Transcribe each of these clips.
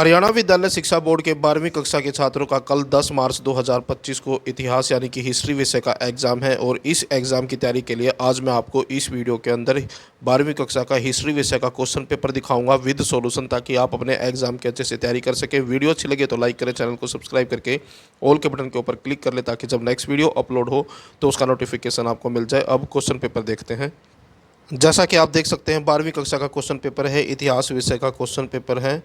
हरियाणा विद्यालय शिक्षा बोर्ड के 12वीं कक्षा के छात्रों का कल 10 मार्च 2025 को इतिहास यानी कि हिस्ट्री विषय का एग्ज़ाम है और इस एग्ज़ाम की तैयारी के लिए आज मैं आपको इस वीडियो के अंदर 12वीं कक्षा का हिस्ट्री विषय का क्वेश्चन पेपर दिखाऊंगा विद सॉल्यूशन, ताकि आप अपने एग्ज़ाम की अच्छे से तैयारी कर सकें। वीडियो अच्छी लगे तो लाइक करें, चैनल को सब्सक्राइब करके ऑल के बटन के ऊपर क्लिक कर ले, ताकि जब नेक्स्ट वीडियो अपलोड हो तो उसका नोटिफिकेशन आपको मिल जाए। अब क्वेश्चन पेपर देखते हैं। जैसा कि आप देख सकते हैं 12वीं कक्षा का क्वेश्चन पेपर है, इतिहास विषय का क्वेश्चन पेपर है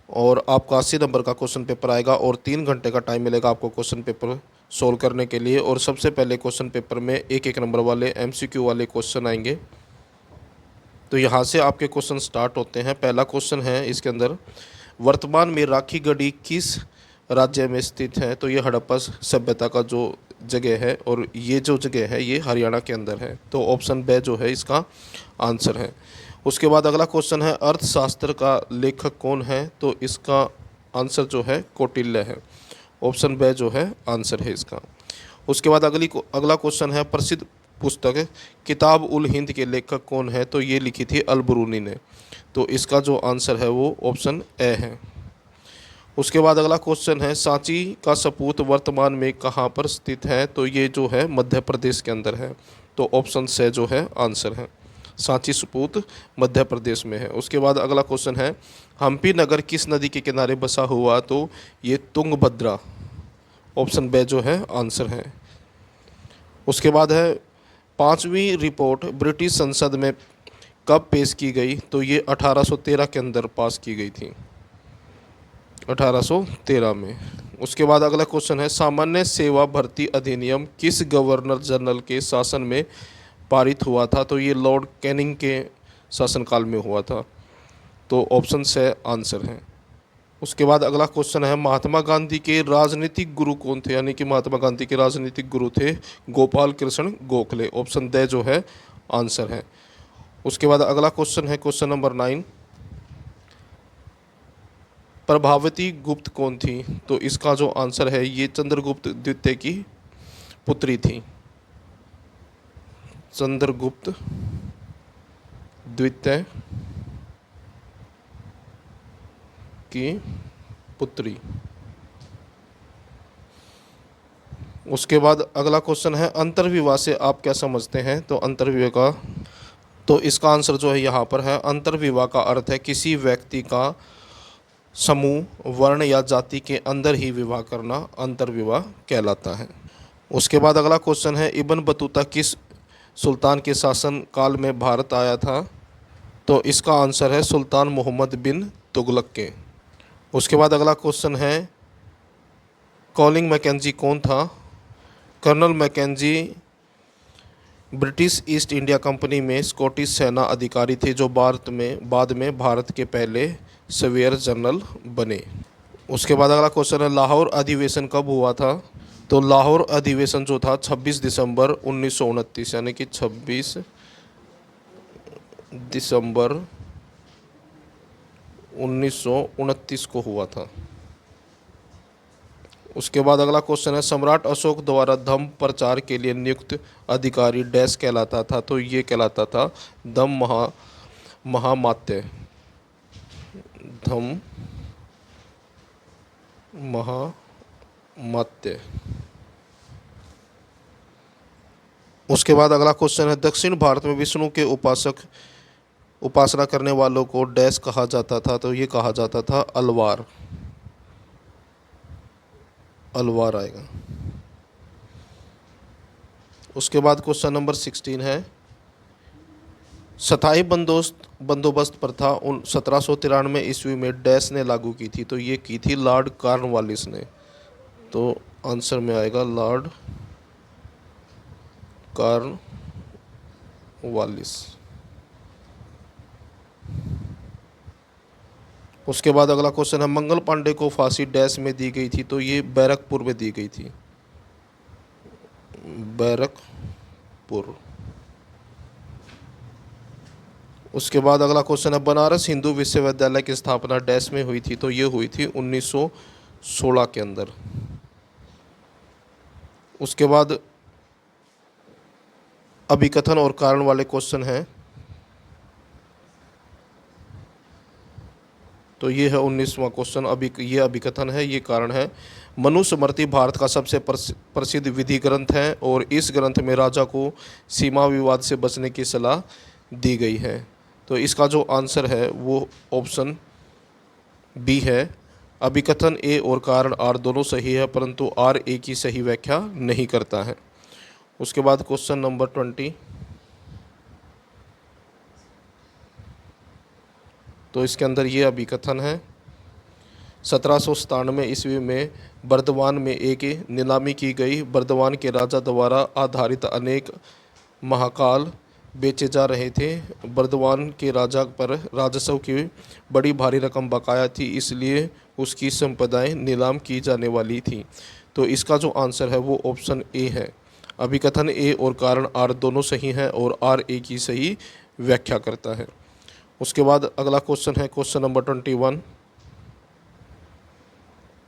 और आपका 80 नंबर का क्वेश्चन पेपर आएगा और 3 घंटे का टाइम मिलेगा आपको क्वेश्चन पेपर सोल्व करने के लिए। और सबसे पहले क्वेश्चन पेपर में एक नंबर वाले MCQ वाले क्वेश्चन आएंगे। तो यहाँ से आपके क्वेश्चन स्टार्ट होते हैं। पहला क्वेश्चन है इसके अंदर, वर्तमान में राखी गढ़ी किस राज्य में स्थित है? तो ये हड़प्पा सभ्यता का जो जगह है और ये जो जगह है ये हरियाणा के अंदर है। तो ऑप्शन बी जो है इसका आंसर है। उसके बाद अगला क्वेश्चन है, अर्थशास्त्र का लेखक कौन है? तो इसका आंसर जो है कौटिल्य है। ऑप्शन बी जो है आंसर है इसका। उसके बाद अगला क्वेश्चन है, प्रसिद्ध पुस्तक किताब उल हिंद के लेखक कौन है? तो ये लिखी थी अल-बरूनी ने। तो इसका जो आंसर है वो ऑप्शन ए है। उसके बाद अगला क्वेश्चन है, सांची का सपूत वर्तमान में कहाँ पर स्थित है? तो ये जो है मध्य प्रदेश के अंदर है। तो ऑप्शन सी जो है आंसर है। सांची सपूत मध्य प्रदेश में है। उसके बाद अगला क्वेश्चन है, हम्पी नगर किस नदी के किनारे बसा हुआ? तो ये तुंगभद्रा। ऑप्शन बी जो है आंसर है। उसके बाद है, 5वीं रिपोर्ट ब्रिटिश संसद में कब पेश की गई? तो ये 1813 के अंदर पास की गई थी, 1813 में। उसके बाद अगला क्वेश्चन है, सामान्य सेवा भर्ती अधिनियम किस गवर्नर जनरल के शासन में पारित हुआ था? तो ये लॉर्ड कैनिंग के शासनकाल में हुआ था। तो ऑप्शन से आंसर है। उसके बाद अगला क्वेश्चन है, महात्मा गांधी के राजनीतिक गुरु कौन थे? यानी कि महात्मा गांधी के राजनीतिक गुरु थे गोपाल कृष्ण गोखले। ऑप्शन डी जो है आंसर है। उसके बाद अगला क्वेश्चन है क्वेश्चन नंबर 9, प्रभावती गुप्त कौन थी? तो इसका जो आंसर है ये चंद्रगुप्त द्वितीय की पुत्री थी। चंद्रगुप्त द्वितीय की पुत्री। उसके बाद अगला क्वेश्चन है, अंतर्विवाह से आप क्या समझते हैं? तो अंतर्विवाह का तो इसका आंसर जो है यहाँ पर है, अंतर्विवाह का अर्थ है किसी व्यक्ति का समूह, वर्ण या जाति के अंदर ही विवाह करना अंतर्विवाह कहलाता है। उसके बाद अगला क्वेश्चन है, इब्न बतूता किस सुल्तान के शासन काल में भारत आया था? तो इसका आंसर है सुल्तान मोहम्मद बिन तुगलक के। उसके बाद अगला क्वेश्चन है, कॉलिंग मैकेंजी कौन था? Colonel Mackenzie British East India Company में स्कॉटिश सेना अधिकारी थे जो बाद में भारत के पहले सवेयर जनरल बने। उसके बाद अगला क्वेश्चन है, लाहौर अधिवेशन कब हुआ था? तो लाहौर अधिवेशन जो था 26 दिसंबर 1929, यानी कि 26 दिसंबर 1929 को हुआ था। उसके बाद अगला क्वेश्चन है, सम्राट अशोक द्वारा धम्म प्रचार के लिए नियुक्त अधिकारी डैश कहलाता था? तो ये कहलाता था धम्म महामात्य। धम्म महामात्य। उसके बाद अगला क्वेश्चन है, दक्षिण भारत में विष्णु के उपासना करने वालों को डैश कहा जाता था? तो ये कहा जाता था अलवार। अलवार आएगा। उसके बाद क्वेश्चन नंबर 16 है, स्थायी बंदोबस्त प्रथा 1793 ईस्वी में डैश ने लागू की थी? तो ये की थी लॉर्ड कॉर्नवालिस ने। तो आंसर में आएगा लॉर्ड कॉर्नवालिस। उसके बाद अगला क्वेश्चन है, मंगल पांडे को फांसी डैश में दी गई थी? तो ये बैरकपुर में दी गई थी, बैरकपुर। उसके बाद अगला क्वेश्चन है, बनारस हिंदू विश्वविद्यालय की स्थापना डैश में हुई थी? तो ये हुई थी 1916 के अंदर। उसके बाद अभिकथन और कारण वाले क्वेश्चन हैं। तो ये है 19वां क्वेश्चन। ये अभिकथन है, ये कारण है। मनुस्मृति भारत का सबसे प्रसिद्ध विधि ग्रंथ है और इस ग्रंथ में राजा को सीमा विवाद से बचने की सलाह दी गई है। तो इसका जो आंसर है वो ऑप्शन बी है। अभिकथन ए और कारण आर दोनों सही है, परंतु आर ए की सही व्याख्या नहीं करता है। उसके बाद क्वेश्चन नंबर 20। तो इसके अंदर ये अभिकथन है। 1797 ईस्वी में बर्दवान में एक नीलामी की गई। बर्दवान के राजा द्वारा आधारित अनेक महाकाल बेचे जा रहे थे। बर्दवान के राजा पर राजस्व की बड़ी भारी रकम बकाया थी, इसलिए उसकी संपदाएं नीलाम की जाने वाली थी। तो इसका जो आंसर है वो ऑप्शन ए है। अभिकथन ए और कारण आर दोनों सही हैं और आर ए की सही व्याख्या करता है। उसके बाद अगला क्वेश्चन है क्वेश्चन नंबर 21।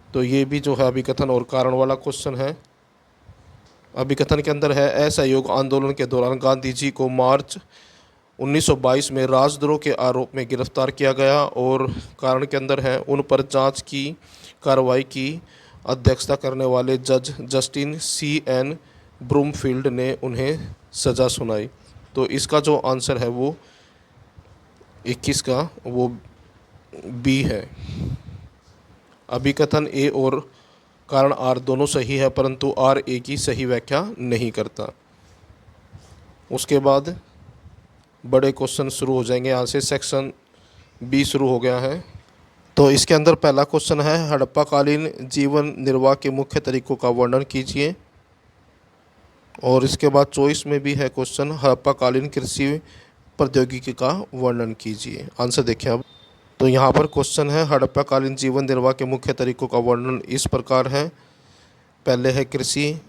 तो ये भी जो है अभिकथन और कारण वाला क्वेश्चन है। अभिकथन के अंदर है, असहयोग आंदोलन के दौरान गांधी जी को मार्च 1922 में राजद्रोह के आरोप में गिरफ्तार किया गया। और कारण के अंदर है, उन पर जांच की कार्रवाई की अध्यक्षता करने वाले जज जस्टिन C.N. ब्रूमफील्ड ने उन्हें सज़ा सुनाई। तो इसका जो आंसर है वो 21 का वो बी है। अभिकथन ए और कारण आर दोनों सही है, परंतु आर ए की सही व्याख्या नहीं करता। उसके बाद बड़े क्वेश्चन शुरू हो जाएंगे। यहाँ से सेक्शन बी शुरू हो गया है। तो इसके अंदर पहला क्वेश्चन है, हड़प्पाकालीन जीवन निर्वाह के मुख्य तरीकों का वर्णन कीजिए। और इसके बाद चॉइस में भी है क्वेश्चन, हड़प्पाकालीन कृषि प्रौद्योगिकी का वर्णन कीजिए। आंसर देखें अब। तो यहाँ पर क्वेश्चन है, हड़प्पाकालीन जीवन निर्वाह के मुख्य तरीकों का वर्णन इस प्रकार है। पहले है कृषि,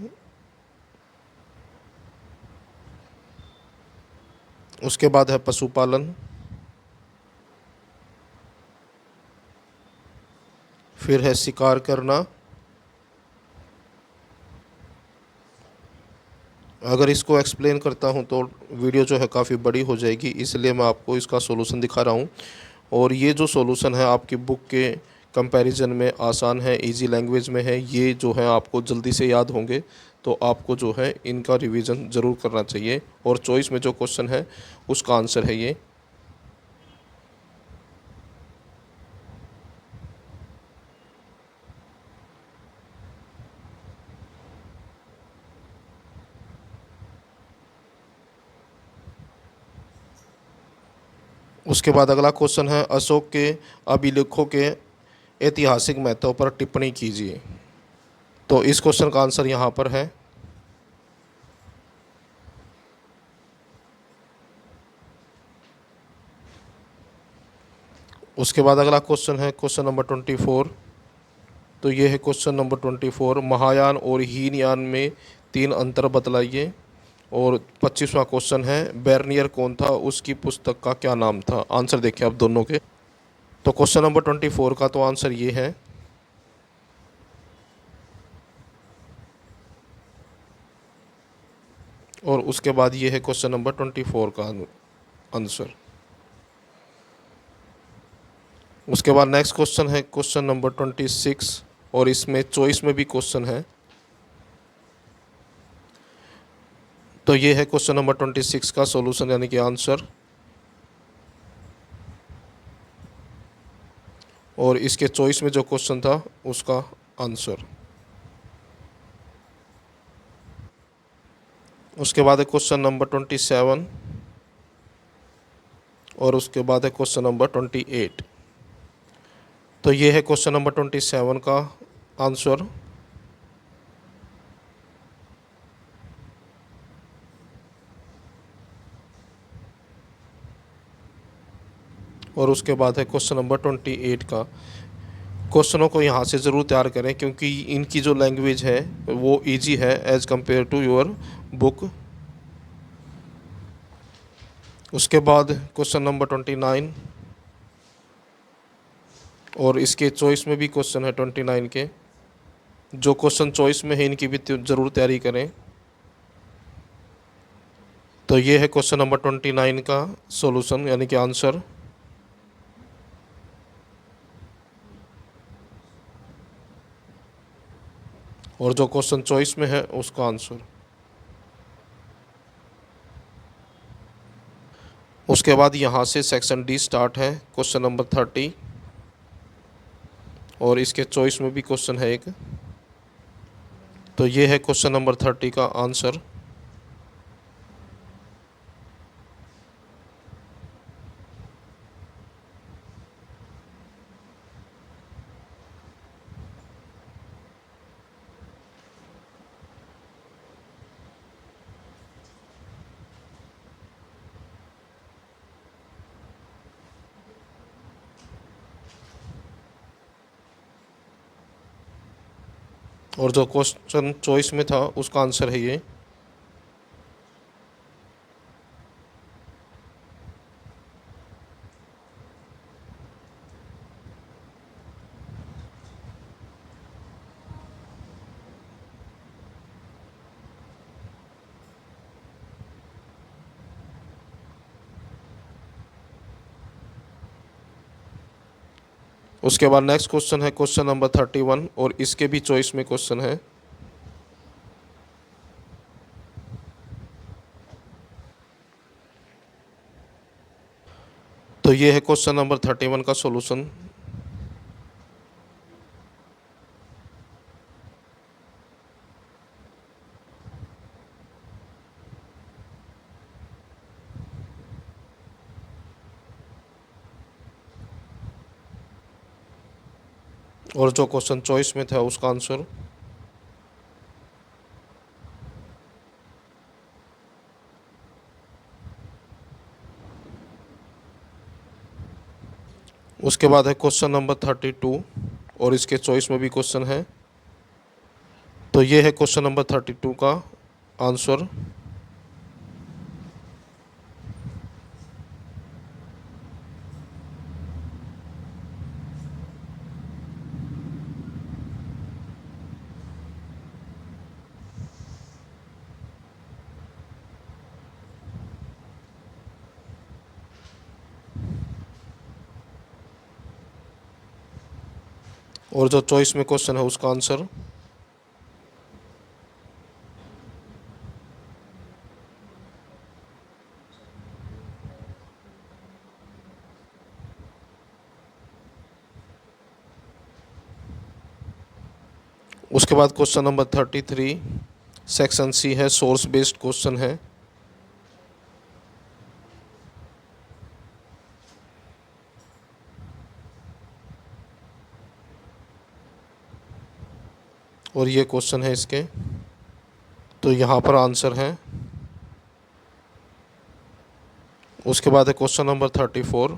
उसके बाद है पशुपालन, फिर है शिकार करना। अगर इसको एक्सप्लेन करता हूँ तो वीडियो जो है काफ़ी बड़ी हो जाएगी, इसलिए मैं आपको इसका सॉल्यूशन दिखा रहा हूँ। और ये जो सॉल्यूशन है आपकी बुक के कंपैरिजन में आसान है, इजी लैंग्वेज में है। ये जो है आपको जल्दी से याद होंगे, तो आपको जो है इनका रिवीजन ज़रूर करना चाहिए। और चॉइस में जो क्वेश्चन है उसका आंसर है ये। उसके बाद अगला क्वेश्चन है, अशोक के अभिलेखों के ऐतिहासिक महत्व पर टिप्पणी कीजिए। तो इस क्वेश्चन का आंसर यहाँ पर है। उसके बाद अगला क्वेश्चन है क्वेश्चन नंबर 24। तो ये है क्वेश्चन नंबर 24, महायान और हीनयान में 3 अंतर बतलाइए। और 25वां क्वेश्चन है, बेर्नियर कौन था, उसकी पुस्तक का क्या नाम था। आंसर देखिए आप दोनों के। तो क्वेश्चन नंबर 24 का तो आंसर ये है। और उसके बाद ये है क्वेश्चन नंबर 24 का आंसर। उसके बाद नेक्स्ट क्वेश्चन है क्वेश्चन नंबर 26, और इसमें चॉइस में भी क्वेश्चन है। तो ये है क्वेश्चन नंबर 26 का सॉल्यूशन यानी कि आंसर। और इसके चॉइस में जो क्वेश्चन था उसका आंसर। उसके बाद है क्वेश्चन नंबर 27, और उसके बाद है क्वेश्चन नंबर 28। तो ये है क्वेश्चन नंबर 27 का आंसर। और उसके बाद है क्वेश्चन नंबर 28 का। क्वेश्चनों को यहाँ से ज़रूर तैयार करें, क्योंकि इनकी जो लैंग्वेज है वो इजी है as compared to your book. उसके बाद क्वेश्चन नंबर 29, और इसके चॉइस में भी क्वेश्चन है 29 के। जो क्वेश्चन चॉइस में है इनकी भी ज़रूर तैयारी करें। तो ये है क्वेश्चन नंबर 29 का सॉल्यूशन यानी कि आंसर। और जो क्वेश्चन चॉइस में है उसका आंसर। उसके बाद यहाँ से सेक्शन डी स्टार्ट है, क्वेश्चन नंबर 30, और इसके चॉइस में भी क्वेश्चन है एक। तो ये है क्वेश्चन नंबर 30 का आंसर। और जो क्वेश्चन चॉइस में था उसका आंसर है ये। उसके बाद नेक्स्ट क्वेश्चन है क्वेश्चन नंबर 31, और इसके भी चॉइस में क्वेश्चन है। तो ये है क्वेश्चन नंबर 31 का सॉल्यूशन। और जो क्वेश्चन चॉइस में था उसका आंसर। उसके बाद है क्वेश्चन नंबर 32, और इसके चॉइस में भी क्वेश्चन है। तो ये है क्वेश्चन नंबर 32 का आंसर। और जो चॉइस में क्वेश्चन है उसका आंसर। उसके बाद क्वेश्चन नंबर 33, सेक्शन सी है, सोर्स बेस्ड क्वेश्चन है। और ये क्वेश्चन है इसके। तो यहाँ पर आंसर है। उसके बाद है क्वेश्चन नंबर 34,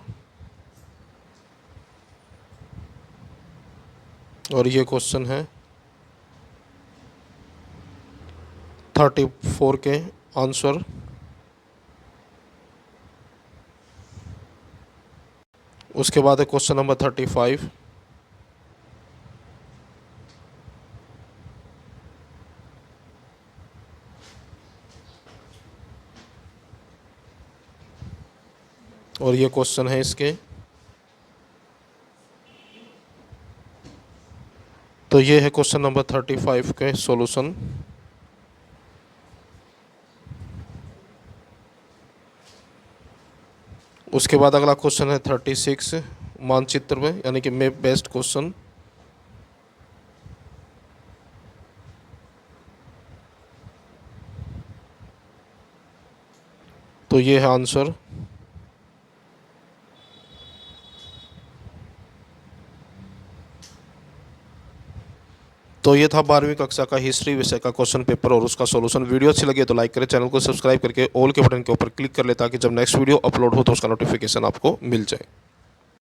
और ये क्वेश्चन है 34 के आंसर। उसके बाद है क्वेश्चन नंबर 35, और ये क्वेश्चन है इसके। तो ये है क्वेश्चन नंबर 35 के सॉल्यूशन। उसके बाद अगला क्वेश्चन है 36, मानचित्र में, यानी कि मैप बेस्ड क्वेश्चन। तो ये है आंसर। तो ये था 12वीं कक्षा का हिस्ट्री विषय का क्वेश्चन पेपर और उसका सॉल्यूशन। वीडियो अच्छी लगी तो लाइक करें, चैनल को सब्सक्राइब करके ऑल के बटन के ऊपर क्लिक कर लें ताकि जब नेक्स्ट वीडियो अपलोड हो तो उसका नोटिफिकेशन आपको मिल जाए।